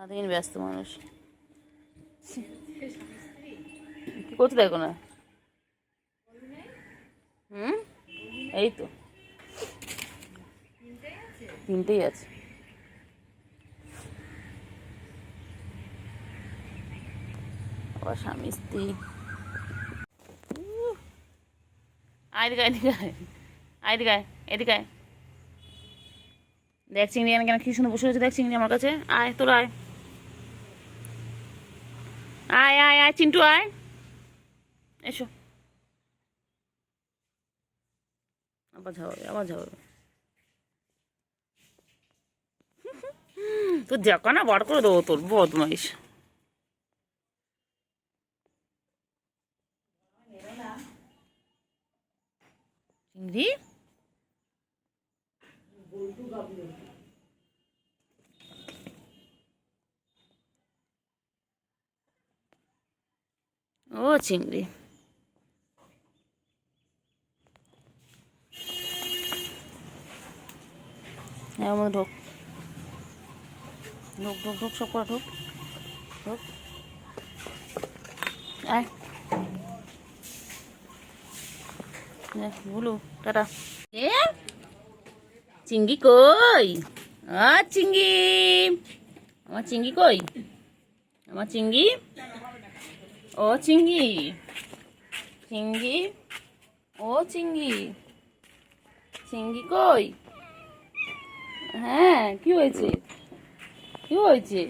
সারাদিন ব্যস্ত মানুষ। কি করতে দেখো না? এই তো তিনটেই আছে। আবার স্বামী স্ত্রী। এদিকে এদিকে দেখ চিংড়ি কেন কি শুনে বসে রয়েছে, দেখ চিংড়ি আমার কাছে। আয় তোর আয় আয় আয় আয় চিন্টু আয়, এসো। আবার ঝাপাবে তোর দেখা না বার করে দেবো তোর বদমাইশ। চিংড়ি ও চিংড়ি হ্যাঁ ঢোক ঢোক ঢোক ঢোক সব করা ঢোক ঢোক আয় বলু টাটা। এ চিংড়ি কই? চিংড়ি আমার চিংড়ি কই? আমার চিংড়ি ও চিংড়ি চিংড়ি ও চিংড়ি চিংড়ি কই? হ্যাঁ কি হয়েছে? কি হয়েছে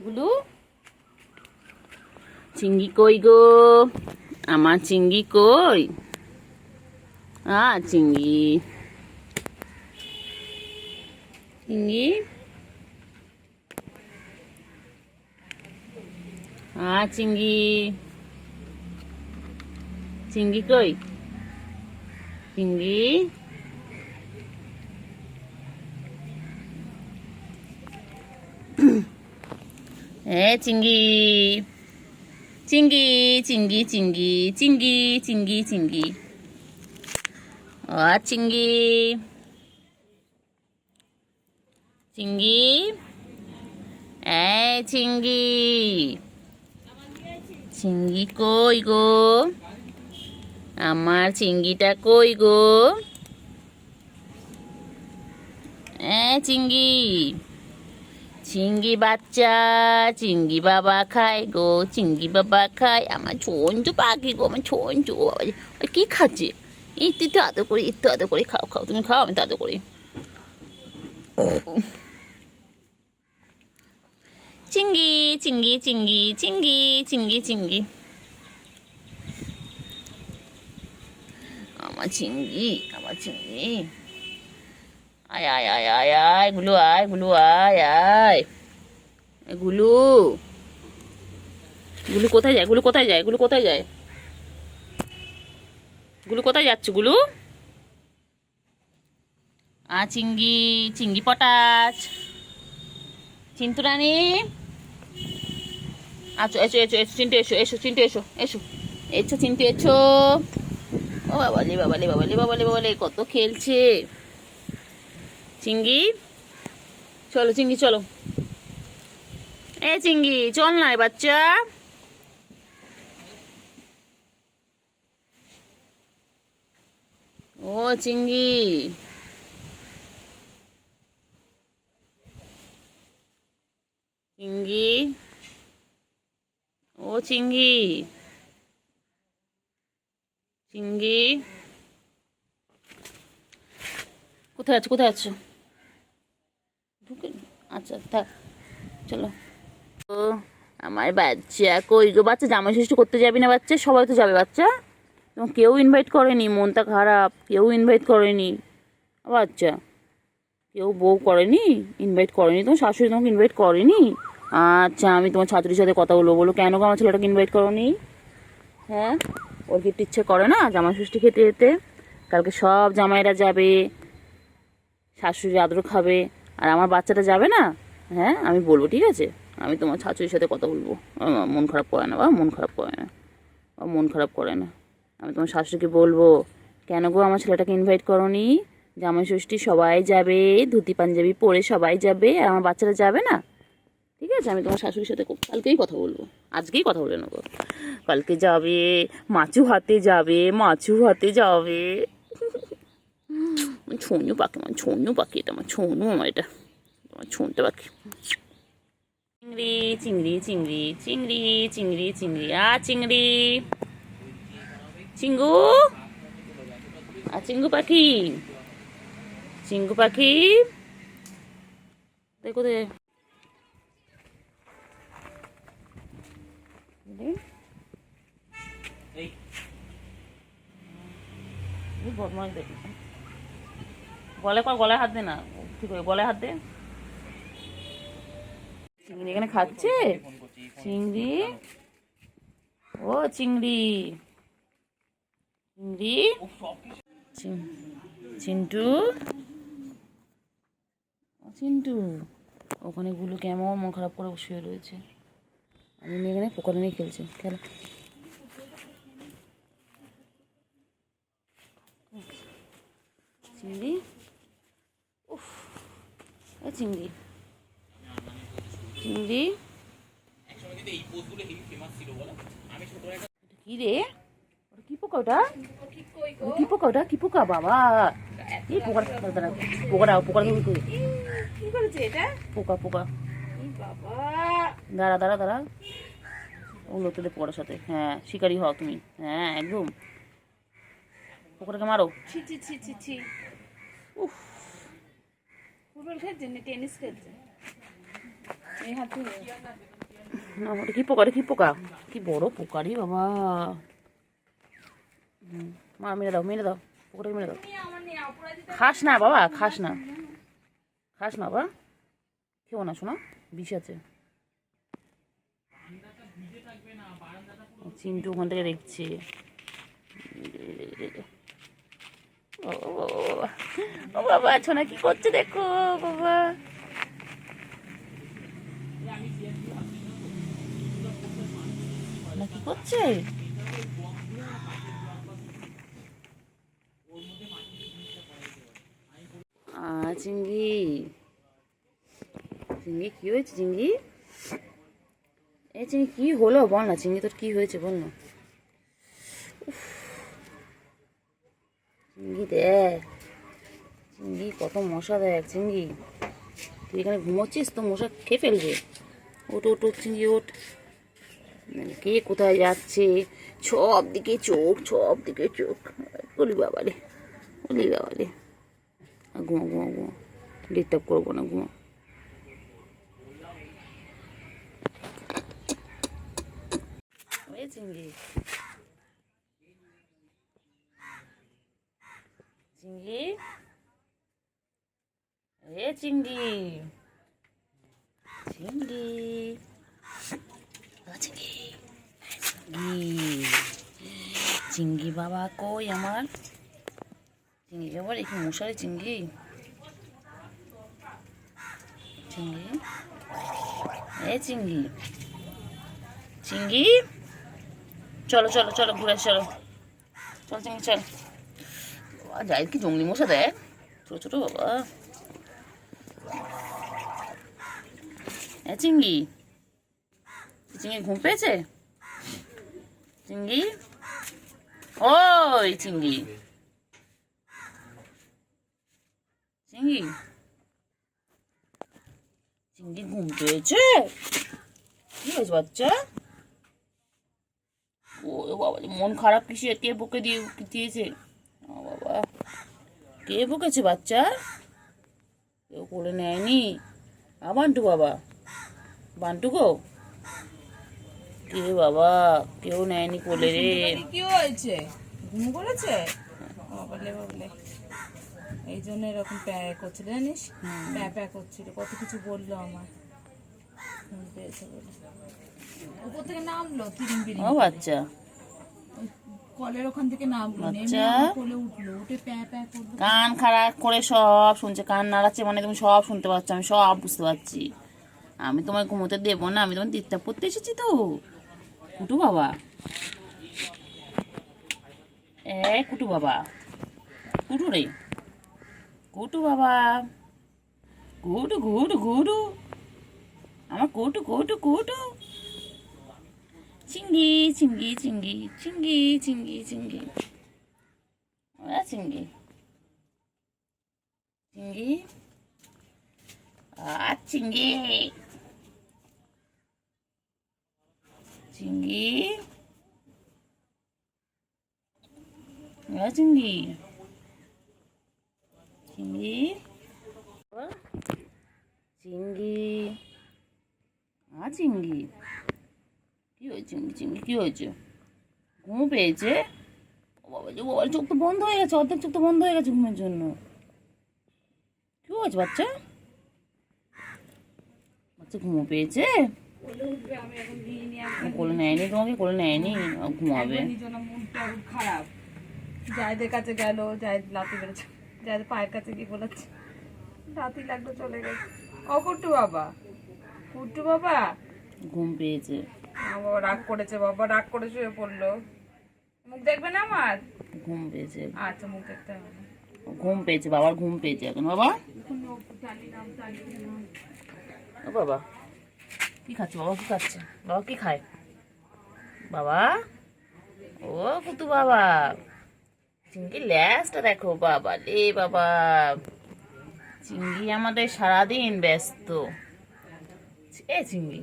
গুলু? চিংড়ি কই গো? আমার চিংড়ি কই? চিংড়ি চিংড়ি চিংড়ি চিংড়ি কই? চিংড়ি চিংড়ি চিংড়ি চিংড়ি চিংড়ি চিংড়ি চিংড়ি চিংড়ি চিংড়ি চিংড়ি চিংড়ি চিংড়ি কই গো? আমার চিংড়িটা কই গো? চিংড়ি চিংড়ি বাচ্চা চিংড়ি বাবা খায় গো, চিংড়ি বাবা খায়। আমার ছোনচু পাখি গো, আমার ছোনচু কি খাচ্ছে? একটু আদর করি, একটু আদর করি। খাও খাও, তুমি খাও, আমি তো আদর করি। চিংড়ি চিংড়ি চিংড়ি চিংড়ি চিংড়ি চিংড়ি আমার চিংড়ি আমার চিংড়ি। আয় আয় আয় আয় আয় গুলু আয়, গুলু আয় আয়। গুলু গুলু কোথায় যায়? গুলু কোথায় যায়? গুলু কোথায় যায়? গুলু কোথায় যাচ্ছে? গুলু চিংড়ি চিংড়ি পটাশ চিন্তু রানী। আচ্ছা এসো এসো এসো চিন্টু এসো এসো চিন্টু এসো এসো এসো চিন্টু এসো। ও বাবালে বাবালে বাবালে বাবালে বাবালে কত খেলছে চিংড়ি। চলো চিংড়ি চলো। চিংড়ি চল না বাচ্চা। ও চিংড়ি চিংড়ি ও চিংড়ি চিংড়ি কোথায় আছো? কোথায় আছো? ঢুকে আচ্ছা থাক চলো। ও আমার বাচ্চা কই গো? বাচ্চা জামাই ষষ্ঠী করতে যাবি না? বাচ্চা সবাই তো যাবে। বাচ্চা তোমার কেউ ইনভাইট করেনি, মনটা খারাপ, কেউ ইনভাইট করেনি। বাচ্চা কেউ বউ করেনি, ইনভাইট করেনি, তোমার শাশুড়ি তোমাকে ইনভাইট করেনি? আচ্ছা আমি তোমার ছাত্রীর সাথে কথা বলবো। বলো কেন আমার ছেলেটাকে ইনভাইট করোনি? হ্যাঁ ওর কি ইচ্ছে করে না জামাই ষষ্ঠী খেতে যেতে? কালকে সব জামাইরা যাবে, শাশুড়ি আদর খাবে, আর আমার বাচ্চাটা যাবে না? হ্যাঁ আমি বলবো, ঠিক আছে আমি তোমার শাশুড়ির সাথে কথা বলবো। মন খারাপ করে না বা মন খারাপ করে না, মন খারাপ করে না। আমি তোমার শাশুড়িকে বলবো কেন গো আমার ছেলেটাকে ইনভাইট করোনি? জামাই ষষ্ঠী সবাই যাবে, ধুতি পাঞ্জাবি পরে সবাই যাবে, আর আমার বাচ্চারা যাবে না? ঠিক আছে, আমি তোমার শাশুড়ির সাথে কালকেই কথা বলবো, আজকেই কথা বলে নেবো। কালকে যাবে, মাছু হাতে যাবে, মাছু হাতে যাবে। ছোনু পাখি, আমার ছোনু পাখি, এটা আমার ছোনু, আমার এটা আমার ছোনটা পাখি। চিংড়ি চিংড়ি চিংড়ি চিংড়ি চিংড়ি চিংড়ি চিংড়ি, চিঙ্গু চিঙ্গু পাখি, চিঙ্গু পাখি দেখো দে। বদমাস দেখি, গলায় হাত দে না, ঠিক আছে গলায় হাত দে। চিংড়ি এখানে খাচ্ছে, চিংড়ি, ও চিংড়ি, চিংড়ি, চিন্টু, চিন্টু ওখানে গুলো কেমন মন খারাপ করে শুয়ে রয়েছে, আমি এখানে পোকাটা নিয়ে খেলছি, খেলা। চিংড়ি, উফ, চিংড়ি, চিংড়ি, কি রে, কি পোকা ওটা, কি পোকা ওটা, কি পোকা বাবা, এই পোকাটা পোকাটা পোকাটা কি করেছে এটা, পোকা পোকা, দাঁড়া দাঁড়া দাঁড়া, ওগুলো তোদের পোকাটার সাথে, হ্যাঁ শিকারি হও তুমি, হ্যাঁ একদম, পোকাটাকে মারো। ছি ছি ছি ছি ছি, উফ, ফুটবল খেলছে না টেনিস খেলছে, এই হাতে না, ওটা কি পোকা, কি পোকা, কি বড় পোকারি বাবা, মা মেরে দাও মেরে দাও, পোকাটাকে মেরে দাও, খাস না বাবা, খাস না, খাস না বাবা, খেও না শোনা, বিষ আছে। চিন্টু ওখান থেকে দেখছে, ও বাবা ছোনা কি করছে দেখো বাবা, কি করছে, চিংড়ি, চিংড়ি কি হয়েছে চিংড়ি, এই চিংড়ি কি হলো বল না, চিংড়ি তোর কি হয়েছে বল না, চিংড়ি দেখ, চিংড়ি কত মশা দেখ, চিংড়ি তুই এখানে ঘুমোচ্ছিস তো মশা খেয়ে ফেলবে, ওট ওট ওট চিংড়ি ওট, কে কোথায় যাচ্ছে, সব দিকে চোখ, সব দিকে চোখ, বলি বাবারে, বলি বাবারে, ঘুমো ঘুমো ঘুমো, ডিস্টার্ব করবো না, ঘুমো। চিংড়ি, চিংড়ি, এ চিংড়ি, চিংড়ি, চিংড়ি, চিংড়ি বাবা কই আমার, চিংড়ি বাবা একটু মশারি, চিংড়ি, চিংড়ি, এ চিংড়ি, চিংড়ি, চলো চলো চলো ঘুরে চলো, চল চিংড়ি চল, যাই কি জঙ্গলি মশা দেখ, ছোট ছোট বাবা, চিংড়ি, চিংড়ি ঘুম পেয়েছে, চিংড়ি, ওই চিংড়ি, চিংড়ি, চিংড়ি ঘুম পেয়েছে, কি হয়েছে বাচ্চা, ও বাবা মন খারাপ কিসে, কে বকে দিয়েছে, বাবা কে বকেছে বাচ্চা, কেউ কোলে নেয়নি, বান্টু বাবা, বান্টু গো, কে বাবা কেউ নেয়নি কোলে রে, কি হয়েছে, ঘুম করেছে, বাবলে বাবলে, এই জন্য এরকম প্যা করছিল জানিস, প্যা প্যা করছিল, কত কিছু বললো আমার, ঘুম পেয়েছে বলে, উপর থেকে নামলো তিরিং বিরিং, ও বাচ্চা, কলের ওখান থেকে নামলো, নেমে কোলে উঠলো, উঠে প্যা প্যা করলো, কান খারাপ করে সব শুনছে, কান নাড়াচ্ছে মানে তুমি সব শুনতে পাচ্ছ, আমি সব বুঝতে পারছি, আমি তোমায় ঘুমোতে দেবো না, আমি তোমার ডিস্টার্ব করতে এসেছি তো, কুটু বাবা, কুটু বাবা, কুটু রে, কুটু বাবা, গুডু গুডু গুডু, আমার কৌটু কৌটু কৌটু। চিঙ্গি চিঙ্গি চিঙ্গি চিঙ্গি চিঙ্গি চিঙ্গি চিঙ্গি চিঙ্গি চিঙ্গি চিঙ্গি চিঙ্গি চিঙ্গি চিঙ্গি চিঙ্গি কি হয়েছে চিঙ্গি চিঙ্গি কি হয়েছে? ঘুম পেয়েছে? ও বাবা যে বাবার চোখ তো বন্ধ হয়ে গেছে, অর্ধেক চোখ তো বন্ধ হয়ে গেছে ঘুমের জন্য। কি হয়েছে বাচ্চা? বাচ্চা ঘুমো পেয়েছে? কোলে নেয়নি তোমাকে? কোলে নেয়নি? ঘুমাবে। খারাপ জায়দের কাছে গেল, জায়দ লাতি বেড়েছে, জায়দের পায়ের কাছে গিয়ে বলেছে লাতি লাগলো, চলে গেছে। ও কুট্টু বাবা, কুট্টু বাবা ঘুম পেয়েছে। বাবা রাগ করেছে, বাবা রাগ করে শুয়ে পড়লো। মুখ দেখবে না আমার? ঘুম পেয়েছে। আচ্ছা মুখ দেখতে হবে না। ঘুম পেয়েছে, বাবার ঘুম পেয়েছে এখন। বাবা ও বাবা কি খাচ্ছে? বাবা কি খাচ্ছে? বাবা কি খায়? বাবা ও কুতু বাবা, চিঙ্গি ল্যাসটা দেখো বাবা রে বাবা। চিঙ্গি আমাদের সারাদিন ব্যস্ত। এ চিঙ্গি,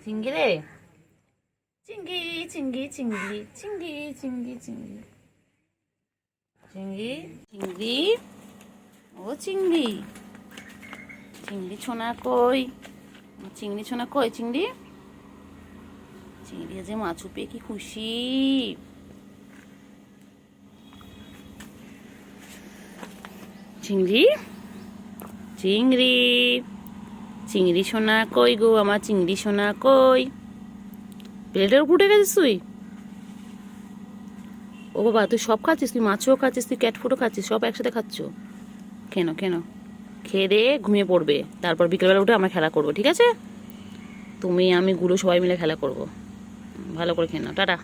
চিঙ্গি রে, চিঙ্গি চিঙ্গি চিঙ্গি চিঙ্গি চিঙ্গি চিঙ্গি চিঙ্গি চিঙ্গি ও চিংড়ি, চিংড়ি ছোনা কই? চিংড়ি ছোনা কই? চিংড়ি, চিংড়ি যে মাছু পেয়ে কি খুশি। চিংড়ি চিংড়ি চিংড়ি সোনা কই গো আমার? চিংড়ি সোনা কই? প্লেটের উপর উঠে গেছিস তুই? ও বাবা তুই সব খাচ্ছিস? তুই মাছও খাচ্ছিস, তুই ক্যাট ফুডও খাচ্ছিস, সব একসাথে খাচ্ছ কেন? কেন? খেয়ে দিয়ে ঘুমিয়ে পড়বে, তারপর বিকেলবেলা উঠে আমরা খেলা করবো, ঠিক আছে? তুমি আমি গুলো সবাই মিলে খেলা করবো। ভালো করে খেয়ে নাও, টাটা।